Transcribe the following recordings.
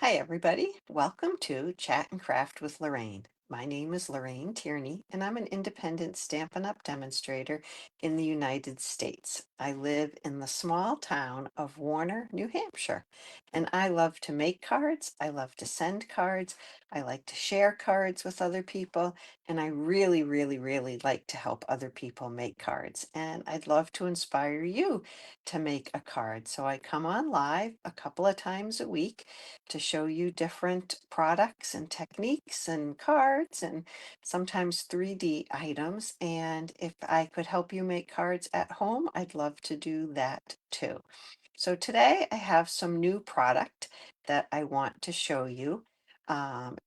Hi, everybody. Welcome to Chat and Craft with Lorraine. My name is Lorraine Tierney, and I'm an independent Stampin' Up! Demonstrator in the United States. I live in the small town of Warner, New Hampshire, and I love to make cards. I love to send cards. I like to share cards with other people, and I really, really, really like to help other people make cards. And I'd love to inspire you to make a card. So I come on live a couple of times a week to show you different products and techniques and cards and sometimes 3D items. And if I could help you make cards at home, I'd love to do that too. So today I have some new product that I want to show you.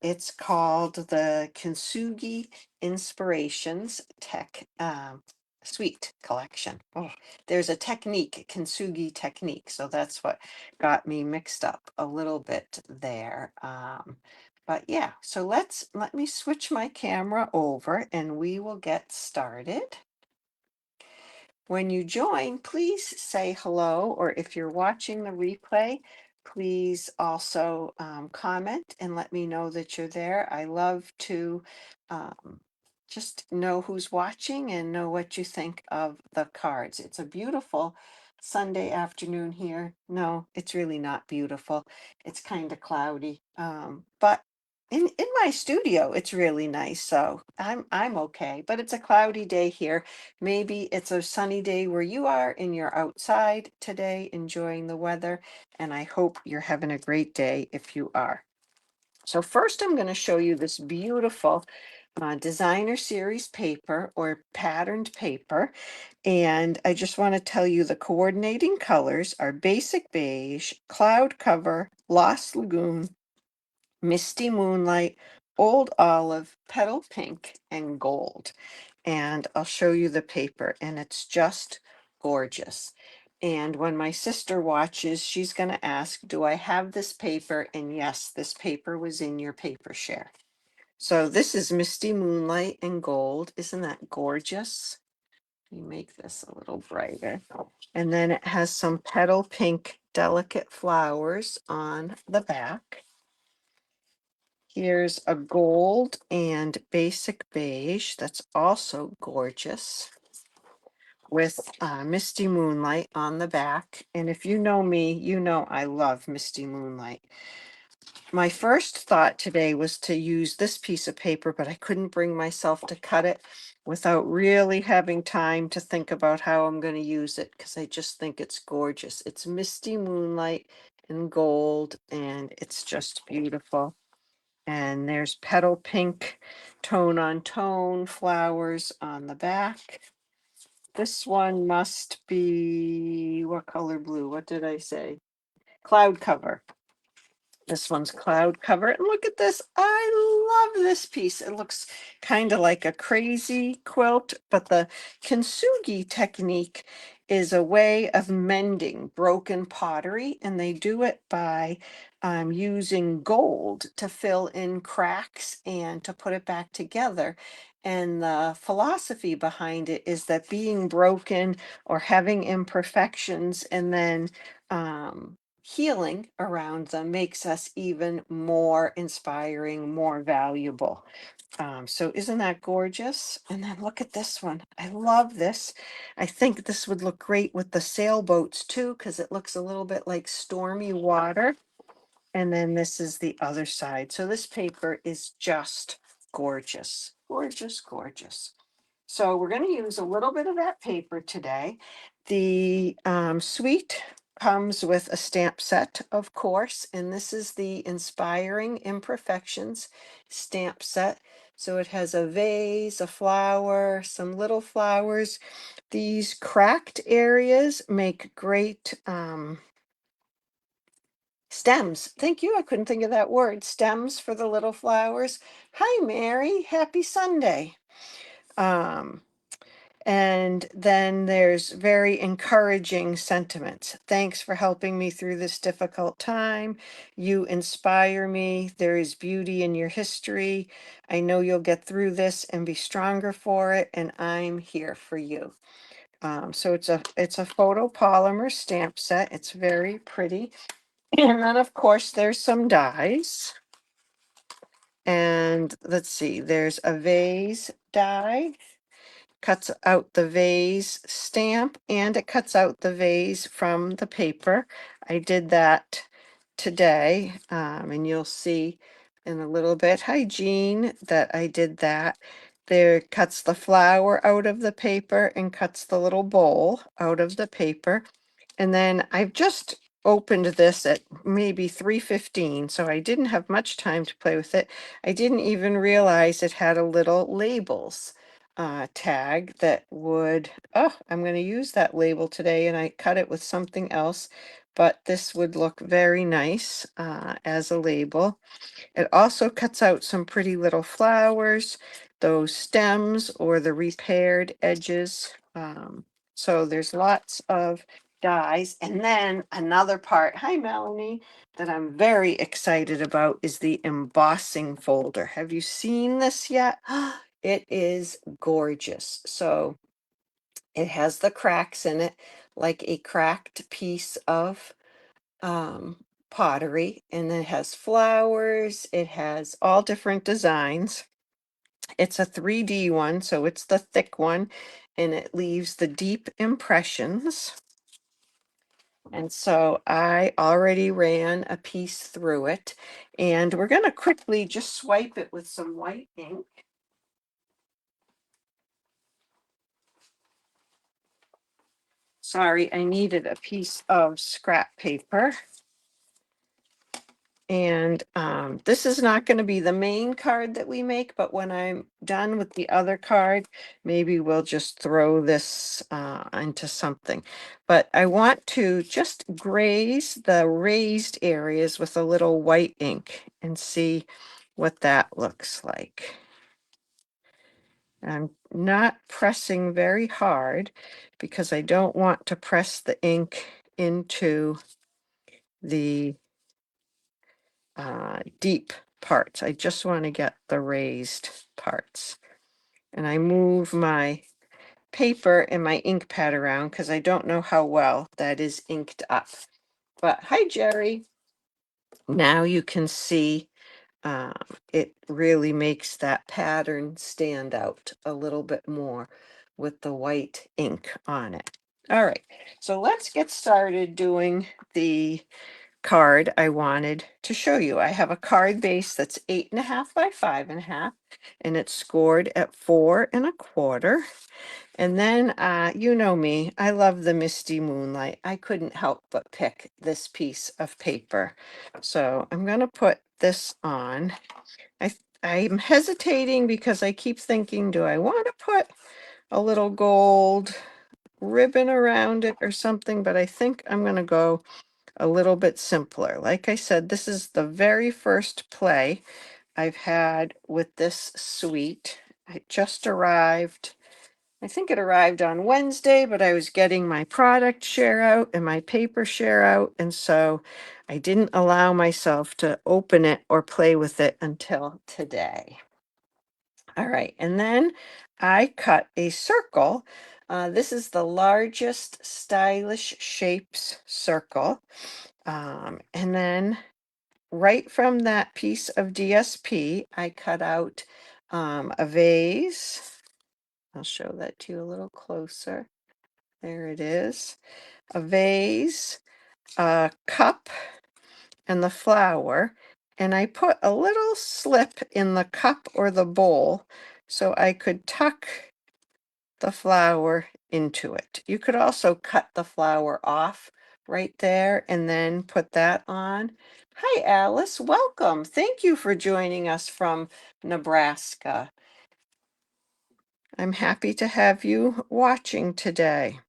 It's called the Kintsugi Inspirations Tech Suite Collection. Oh, there's a technique, Kintsugi technique. So that's what got me mixed up a little bit there. But yeah, so let me switch my camera over and we will get started. When you join, please say hello, or if you're watching the replay, please also comment and let me know that you're there. I love to um, just know who's watching and know what you think of the cards. It's a beautiful Sunday afternoon here. No, it's really not beautiful. It's kind of cloudy, but in my studio, it's really nice. So I'm okay, but it's a cloudy day here. Maybe it's a sunny day where you are and you're outside today enjoying the weather, and I hope you're having a great day if you are. So first I'm going to show you this beautiful designer series paper or patterned paper. And I just want to tell you the coordinating colors are basic beige, cloud cover, lost lagoon, misty moonlight, old olive, petal pink, and gold. And I'll show you the paper, and it's just gorgeous. And when my sister watches, she's going to ask, do I have this paper? And yes, this paper was in your paper share. So this is Misty Moonlight and Gold. Isn't that gorgeous? Let me make this a little brighter. And then it has some petal pink delicate flowers on the back. Here's a gold and basic beige that's also gorgeous with Misty Moonlight on the back. And if you know me, you know I love Misty Moonlight. My first thought today was to use this piece of paper, but I couldn't bring myself to cut it without really having time to think about how I'm going to use it because I just think it's gorgeous. It's Misty Moonlight in gold, and it's just beautiful. And there's petal pink tone on tone flowers on the back. This one must be, what color blue? What did I say? Cloud cover. This one's cloud cover. And look at this. I love this piece. It looks kind of like a crazy quilt, but the Kintsugi technique is a way of mending broken pottery, and they do it by using gold to fill in cracks and to put it back together. And the philosophy behind it is that being broken or having imperfections and then healing around them makes us even more inspiring, more valuable. So isn't that gorgeous? And then look at this one. I love this. I think this would look great with the sailboats too, because it looks a little bit like stormy water. And then this is the other side. So this paper is just gorgeous, gorgeous, gorgeous. So we're going to use a little bit of that paper today. The suite comes with a stamp set, of course, and this is the Inspiring Imperfections stamp set. So it has a vase, a flower, some little flowers. These cracked areas make great stems. Thank you. I couldn't think of that word. Stems for the little flowers. Hi, Mary. Happy Sunday. Um, And then there's very encouraging sentiments. Thanks for helping me through this difficult time. You inspire me. There is beauty in your history. I know you'll get through this and be stronger for it, and I'm here for you. So it's a photopolymer stamp set. It's very pretty. And then, of course, there's some dies. And let's see, there's a vase die, cuts out the vase stamp, and it cuts out the vase from the paper. I did that today, and you'll see in a little bit, hi Jean, that I did that. There cuts the flower out of the paper and cuts the little bowl out of the paper. And then I've just opened this at maybe 3:15, so I didn't have much time to play with it. I didn't even realize it had a little labels tag that would, oh, I'm going to use that label today, and I cut it with something else, but this would look very nice as a label. It also cuts out some pretty little flowers, those stems or the repaired edges. So there's lots of dies. And then another part, hi Melanie, that I'm very excited about is the embossing folder. Have you seen this yet? It is gorgeous. So it has the cracks in it, like a cracked piece of um, pottery, and it has flowers. It has all different designs. It's a 3D one, so it's the thick one, and it leaves the deep impressions. And so I already ran a piece through it, and we're going to quickly just swipe it with some white ink. Sorry, I needed a piece of scrap paper. And this is not going to be the main card that we make, but when I'm done with the other card, maybe we'll just throw this into something. But I want to just graze the raised areas with a little white ink and see what that looks like. I'm not pressing very hard because I don't want to press the ink into the deep parts. I just want to get the raised parts. And I move my paper and my ink pad around because I don't know how well that is inked up. But hi, Jerry. Now you can see um, it really makes that pattern stand out a little bit more with the white ink on it. All right, so let's get started doing the card I wanted to show you. I have a card base that's 8.5 by 5.5, and it's scored at 4.25. And then, you know me, I love the misty moonlight. I couldn't help but pick this piece of paper. So I'm going to put this on. I'm hesitating because I keep thinking, do I want to put a little gold ribbon around it or something? But I think I'm going to go a little bit simpler. Like I said, this is the very first play I've had with this suite. It just arrived. I think it arrived on Wednesday, but I was getting my product share out and my paper share out. And so I didn't allow myself to open it or play with it until today. All right. And then I cut a circle. This is the largest stylish shapes circle. And then right from that piece of DSP, I cut out a vase. I'll show that to you a little closer. There it is. A vase, a cup, and the flower. And I put a little slip in the cup or the bowl so I could tuck the flower into it. You could also cut the flower off right there and then put that on. Hi, Alice. Welcome. Thank you for joining us from Nebraska. I'm happy to have you watching today.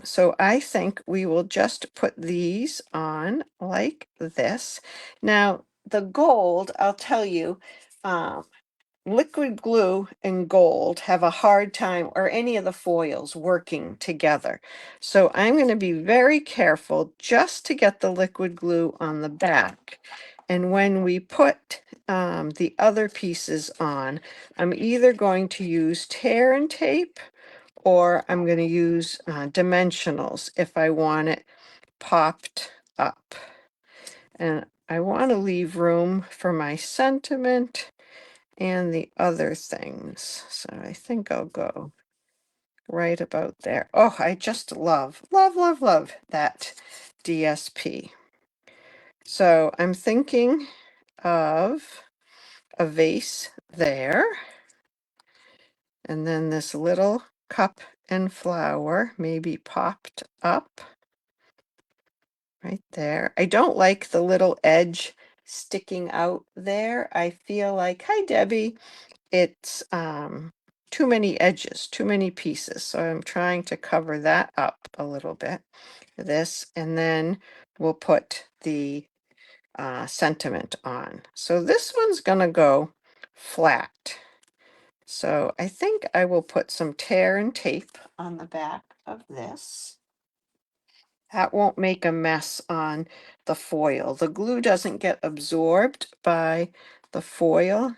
So I think we will just put these on like this. Now, the gold, I'll tell you, um, liquid glue and gold have a hard time, or any of the foils, working together. So I'm going to be very careful just to get the liquid glue on the back. And when we put the other pieces on, I'm either going to use tear and tape, or I'm going to use dimensionals if I want it popped up. And I want to leave room for my sentiment and the other things. So I think I'll go right about there. Oh, I just love, love, love, love that DSP. So I'm thinking of a vase there, and then this little cup and flower maybe popped up right there. I don't like the little edge sticking out there. I feel like, hi Debbie, it's too many edges, too many pieces. So I'm trying to cover that up a little bit. This, and then we'll put the sentiment on. So this one's gonna go flat. So I think I will put some tear and tape on the back of this. That won't make a mess on the foil. The glue doesn't get absorbed by the foil,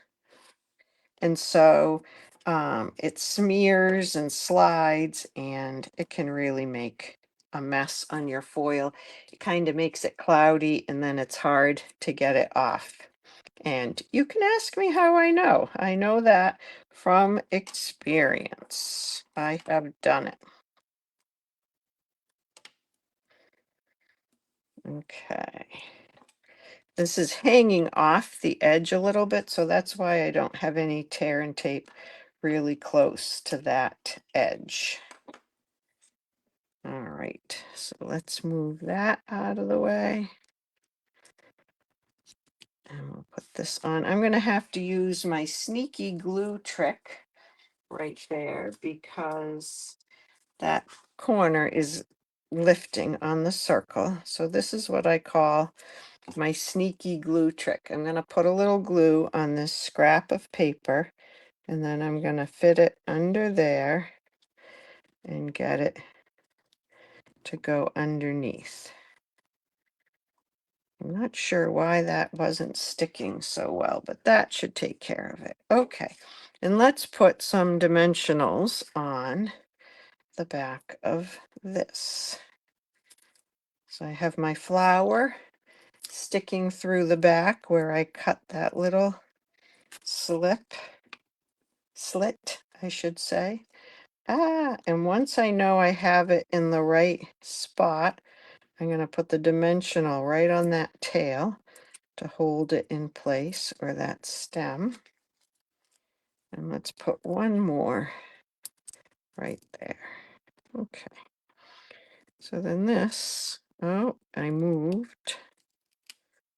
and so it smears and slides, and it can really make a mess on your foil. It kind of makes it cloudy, and then it's hard to get it off. And you can ask me how I know. I know that from experience. I have done it. Okay. This is hanging off the edge a little bit, so that's why I don't have any tear and tape really close to that edge. All right, so let's move that out of the way. And we'll put this on. I'm going to have to use my sneaky glue trick right there because that corner is lifting on the circle. So this is what I call my sneaky glue trick. I'm going to put a little glue on this scrap of paper, and then I'm going to fit it under there and get it to go underneath. I'm not sure why that wasn't sticking so well, but that should take care of it. Okay, and let's put some dimensionals on the back of this. So I have my flower sticking through the back where I cut that little slit, I should say. And once I know I have it in the right spot, I'm going to put the dimensional right on that tail to hold it in place, or that stem. And let's put one more right there. Okay. So then this, oh, I moved,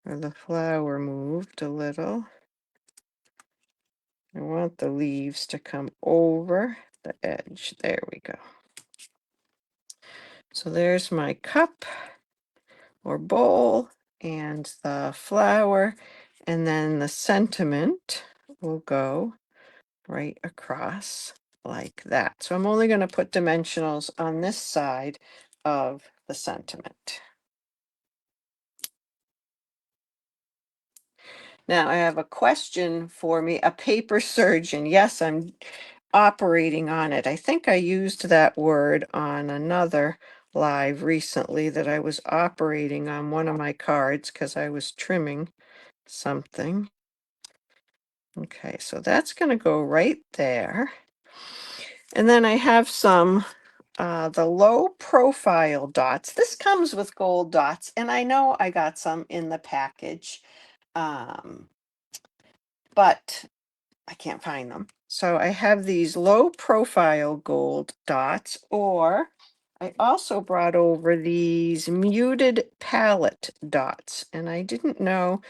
or the flower moved a little. I want the leaves to come over the edge. There we go. So there's my cup or bowl and the flower, and then the sentiment will go right across like that. So I'm only going to put dimensionals on this side of the sentiment. Now I have a question for me, a paper surgeon. Yes, I'm operating on it. I think I used that word on another live recently, that I was operating on one of my cards because I was trimming something. Okay, so that's going to go right there. And then I have some the low profile dots. This comes with gold dots, and I know I got some in the package, but I can't find them. So I have these low profile gold dots, or I also brought over these muted palette dots, and I didn't know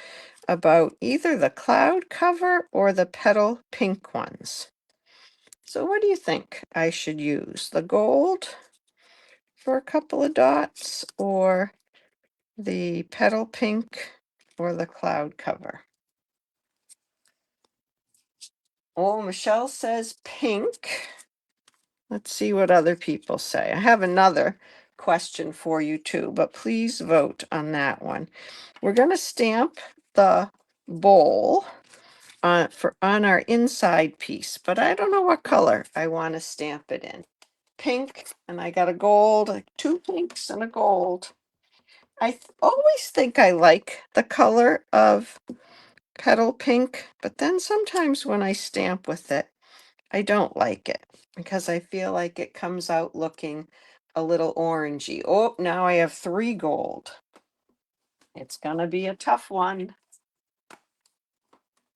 about either the cloud cover or the petal pink ones. So what do you think I should use? The gold for a couple of dots, or the petal pink, or the cloud cover? Oh, Michelle says pink. Let's see what other people say. I have another question for you too, but please vote on that one. We're going to stamp the bowl on our inside piece, but I don't know what color I want to stamp it in. Pink, and I got a gold, like two pinks and a gold. always think I like the color of petal pink, but then sometimes when I stamp with it, I don't like it because I feel like it comes out looking a little orangey. Oh, now I have 3 gold. It's gonna be a tough one.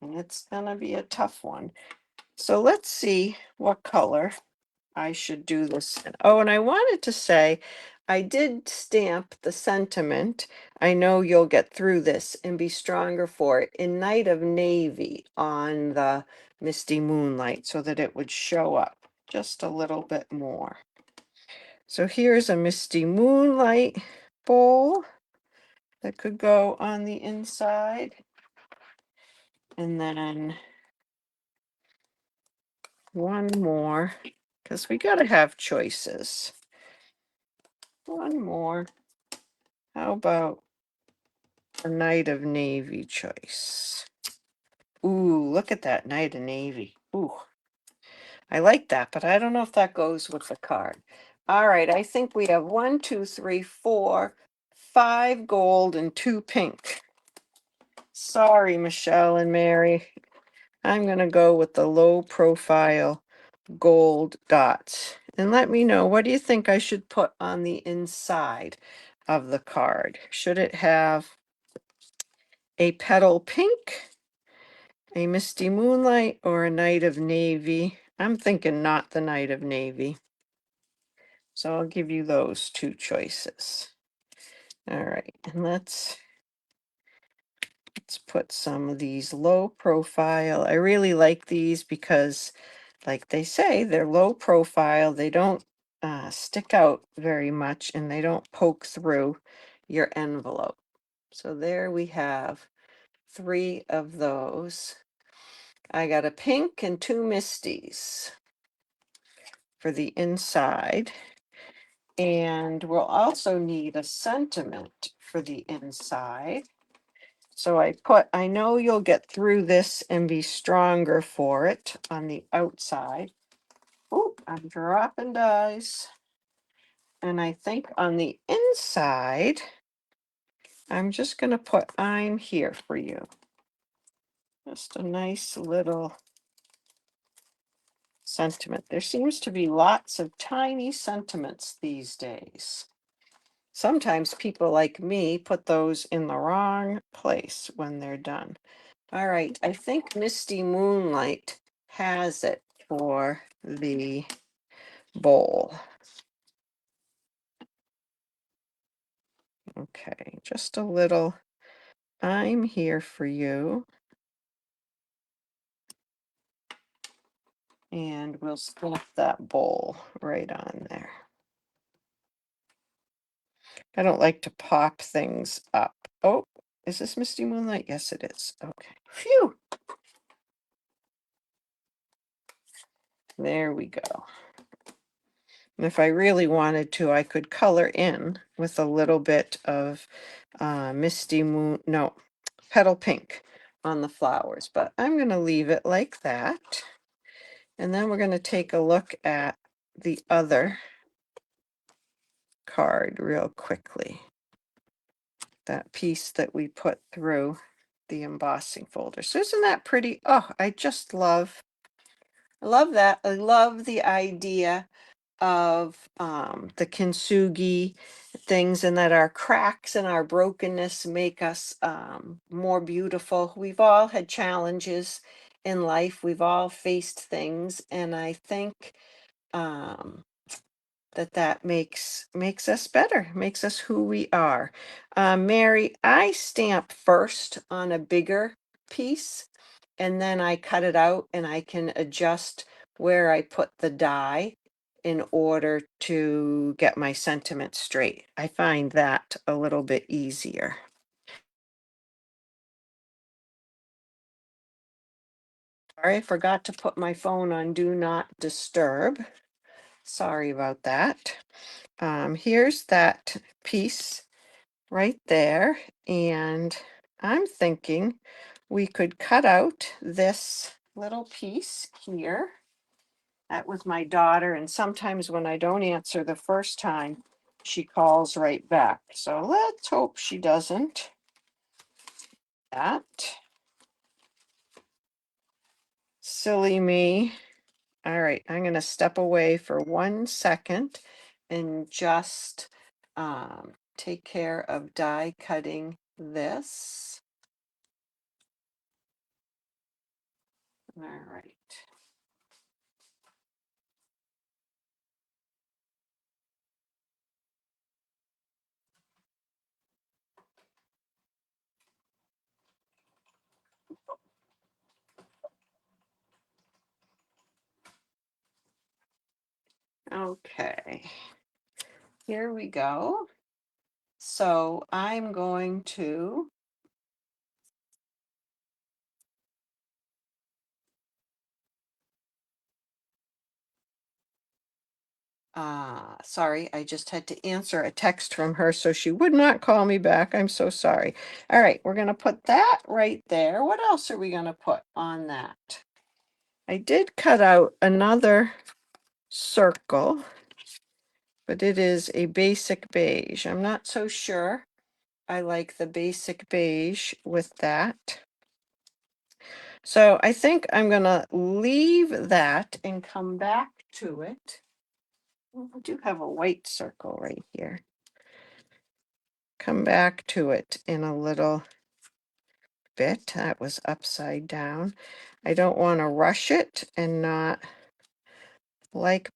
It's gonna be a tough one. So let's see what color I should do this in. Oh, and I wanted to say, I did stamp the sentiment, "I know you'll get through this and be stronger for it," in Night of Navy on the Misty Moonlight so that it would show up just a little bit more. So here's a Misty Moonlight bowl that could go on the inside. And then one more, because we got to have choices. One more. How about a Night of Navy choice? Ooh, look at that Night of Navy. Ooh, I like that, but I don't know if that goes with the card. All right, I think we have 1, 2, 3, 4, 5 gold and 2 pink. Sorry, Michelle and Mary. I'm going to go with the low profile gold dots. And let me know, what do you think I should put on the inside of the card? Should it have a petal pink, a Misty Moonlight, or a Night of Navy? I'm thinking not the Night of Navy. So I'll give you those 2 choices. All right, and let's put some of these low profile. I really like these because, like they say, they're low profile. They don't stick out very much and they don't poke through your envelope. So there we have 3 of those. I got a pink and 2 misties for the inside. And we'll also need a sentiment for the inside. So I know you'll get through this and be stronger for it on the outside. Oh, I'm dropping dies. And I think on the inside, I'm just going to put "I'm here for you." Just a nice little sentiment. There seems to be lots of tiny sentiments these days. Sometimes people like me put those in the wrong place when they're done. All right, I think Misty Moonlight has it for the bowl. Okay, just a little "I'm here for you." And we'll stamp that bowl right on there. I don't like to pop things up. Oh, is this Misty Moonlight? Yes, it is. Okay. Phew. There we go. And if I really wanted to, I could color in with a little bit of Misty Moon, no, petal pink on the flowers, but I'm going to leave it like that. And then we're going to take a look at the other card real quickly. That piece that we put through the embossing folder. So isn't that pretty? Oh, I love that. I love the idea of the kintsugi things, and that our cracks and our brokenness make us more beautiful. We've all had challenges in life. We've all faced things, and I think um, that makes us better, makes us who we are. Mary, I stamp first on a bigger piece, and then I cut it out and I can adjust where I put the die in order to get my sentiment straight. I find that a little bit easier. Sorry, I forgot to put my phone on Do Not Disturb. Sorry about that. Here's that piece right there. And I'm thinking we could cut out this little piece here. That was my daughter. And sometimes when I don't answer the first time, she calls right back. So let's hope she doesn't. That. Silly me. All right, I'm going to step away for 1 second and just take care of die cutting this. All right. Okay, here we go. So I'm going to sorry, I just had to answer a text from her, so she would not call me back. I'm so sorry. All right, we're going to put that right there. What else are we going to put on that? I did cut out another circle, but it is a basic beige. I'm not so sure I like the basic beige with that. So I think I'm going to leave that and come back to it. I do have a white circle right here. Come back to it in a little bit. That was upside down. I don't want to rush it and not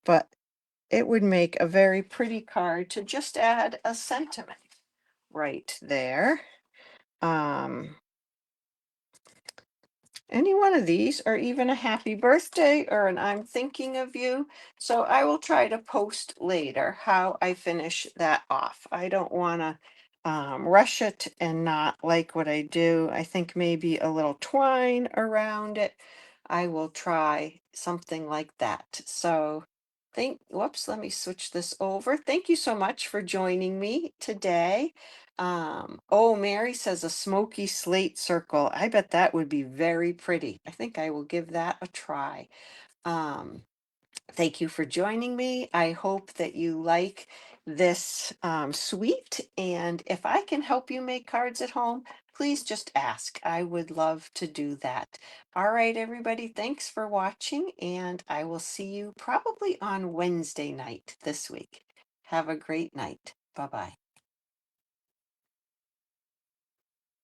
but it would make a very pretty card to just add a sentiment right there. Any one of these, or even a happy birthday or an I'm thinking of you. So I will try to post later how I finish that off. I don't want to rush it and not like what I do. I think maybe a little twine around it. I will try something like that. So whoops, let me switch this over. Thank you so much for joining me today. Oh, Mary says a smoky slate circle. I bet that would be very pretty. I think I will give that a try. Um, Thank you for joining me. I hope that you like this suite. And if I can help you make cards at home, please just ask. I would love to do that. All right, everybody, thanks for watching. And I will see you probably on Wednesday night this week. Have a great night. Bye-bye.